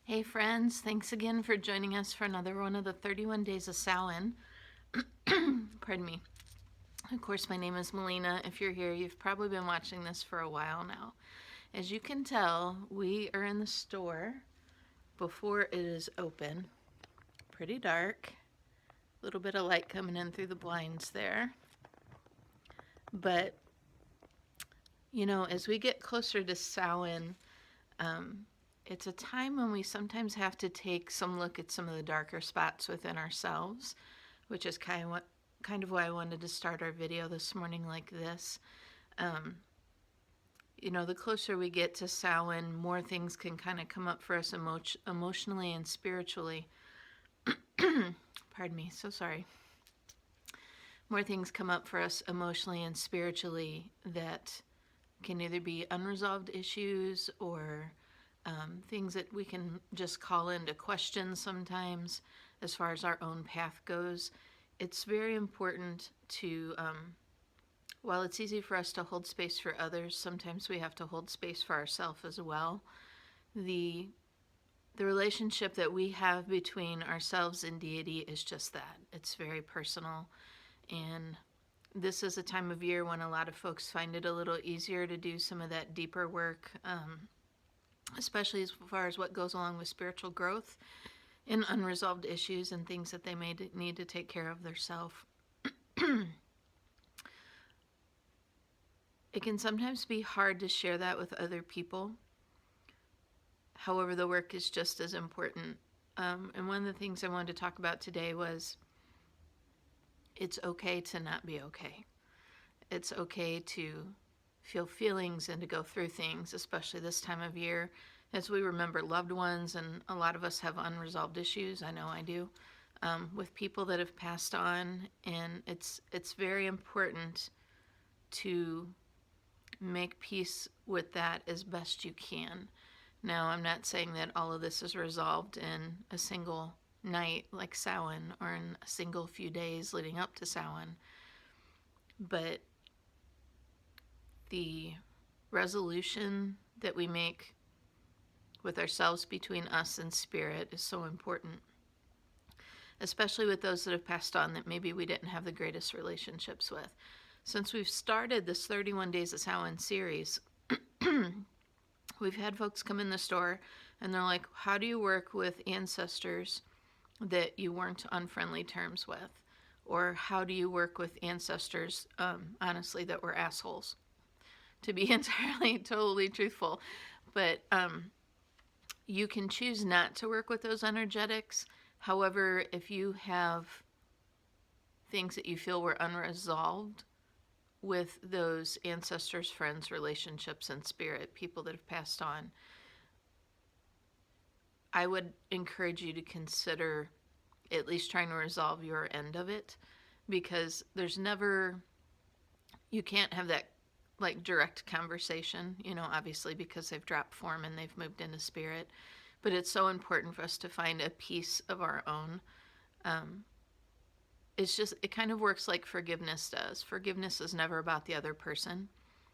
Hey friends, thanks again for joining us for another one of the 31 Days of Samhain. Pardon me. Of course, my name is Melina. If you're here, you've probably been watching this for a while now. As you can tell, we are in the store before it is open. Pretty dark. A little bit of light coming in through the blinds there. But, as we get closer to Samhain, it's a time when we sometimes have to take some look at some of the darker spots within ourselves, which is kind of why I wanted to start our video this morning like this. The closer we get to Samhain, more things can kind of come up for us emotionally and spiritually. Pardon me, so sorry. More things come up for us emotionally and spiritually that can either be unresolved issues or things that we can just call into question sometimes as far as our own path goes. It's very important to, while it's easy for us to hold space for others, sometimes we have to hold space for ourselves as well. The relationship that we have between ourselves and deity is just that. It's very personal, and this is a time of year when a lot of folks find it a little easier to do some of that deeper work, especially as far as what goes along with spiritual growth and unresolved issues and things that they may need to take care of themselves. It can sometimes be hard to share that with other people. However, the work is just as important. And one of the things I wanted to talk about today was it's okay to not be okay. It's okay to feel feelings and to go through things, especially this time of year as we remember loved ones, and a lot of us have unresolved issues. I know I do, with people that have passed on, and it's very important to make peace with that as best you can. Now, I'm not saying that all of this is resolved in a single night like Samhain or in a single few days leading up to Samhain, but the resolution that we make with ourselves between us and spirit is so important, especially with those that have passed on that maybe we didn't have the greatest relationships with. Since we've started this 31 Days of Samhain series, we've had folks come in the store and they're like, how do you work with ancestors that you weren't on friendly terms with? Or how do you work with ancestors, honestly, that were assholes? To be entirely, totally truthful. But you can choose not to work with those energetics. However, if you have things that you feel were unresolved with those ancestors, friends, relationships, and spirit, people that have passed on, I would encourage you to consider at least trying to resolve your end of it, because you can't have that like direct conversation, obviously because they've dropped form and they've moved into spirit. But it's so important for us to find a piece of our own. It kind of works like forgiveness does. Forgiveness is never about the other person.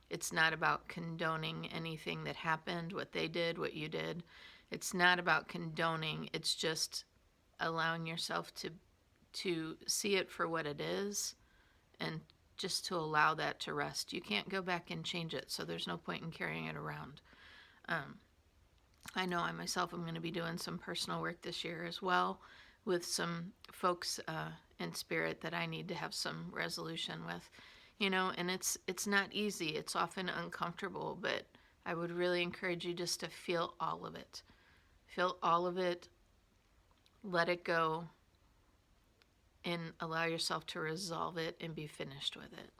It's not about condoning anything that happened, what they did, what you did. It's not about condoning. It's just allowing yourself to see it for what it is and just to allow that to rest. You can't go back and change it, so there's no point in carrying it around. I know I myself am going to be doing some personal work this year as well with some folks in spirit that I need to have some resolution with, and it's not easy. It's often uncomfortable, but I would really encourage you just to feel all of it. Feel all of it, let it go, and allow yourself to resolve it and be finished with it.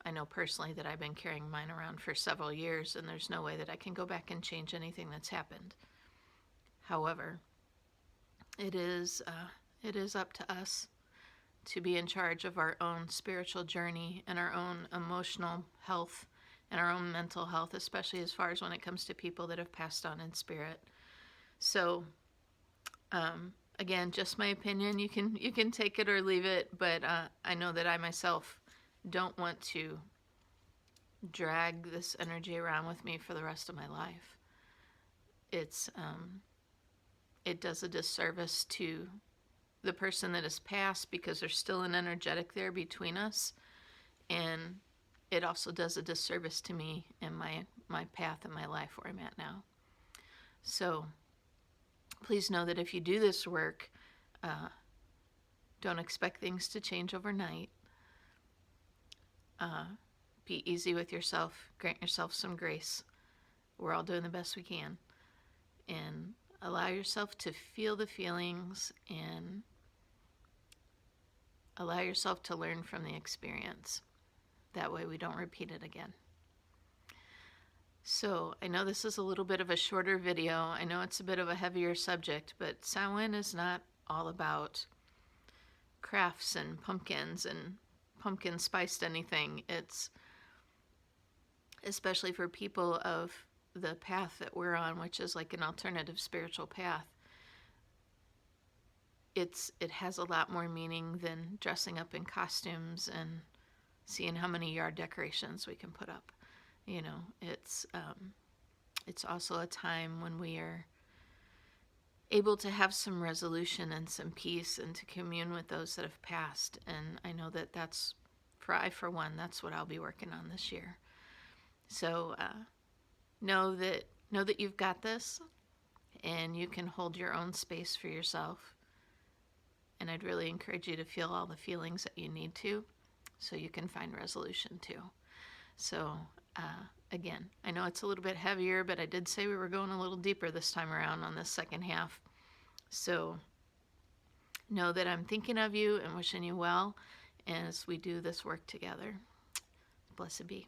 I know personally that I've been carrying mine around for several years, and there's no way that I can go back and change anything that's happened. However, it is up to us to be in charge of our own spiritual journey and our own emotional health and our own mental health, especially as far as when it comes to people that have passed on in spirit. So, again, just my opinion. You can take it or leave it, but I know that I myself don't want to drag this energy around with me for the rest of my life. it's it does a disservice to the person that has passed because there's still an energetic there between us, and it also does a disservice to me and my path in my life where I'm at now. So please know that if you do this work, don't expect things to change overnight. Be easy with yourself. Grant yourself some grace. We're all doing the best we can. And allow yourself to feel the feelings and allow yourself to learn from the experience. That way we don't repeat it again. So I know this is a little bit of a shorter video. I know it's a bit of a heavier subject, but Samhain is not all about crafts and pumpkins and pumpkin spiced anything. It's especially for people of the path that we're on, which is like an alternative spiritual path. It has a lot more meaning than dressing up in costumes and seeing how many yard decorations we can put up. You know, it's also a time when we are able to have some resolution and some peace and to commune with those that have passed. And I know that that's, for one, that's what I'll be working on this year. So know that you've got this, and you can hold your own space for yourself. And I'd really encourage you to feel all the feelings that you need to, so you can find resolution too. So again, I know it's a little bit heavier, but I did say we were going a little deeper this time around on this second half. So know that I'm thinking of you and wishing you well as we do this work together. Blessed be.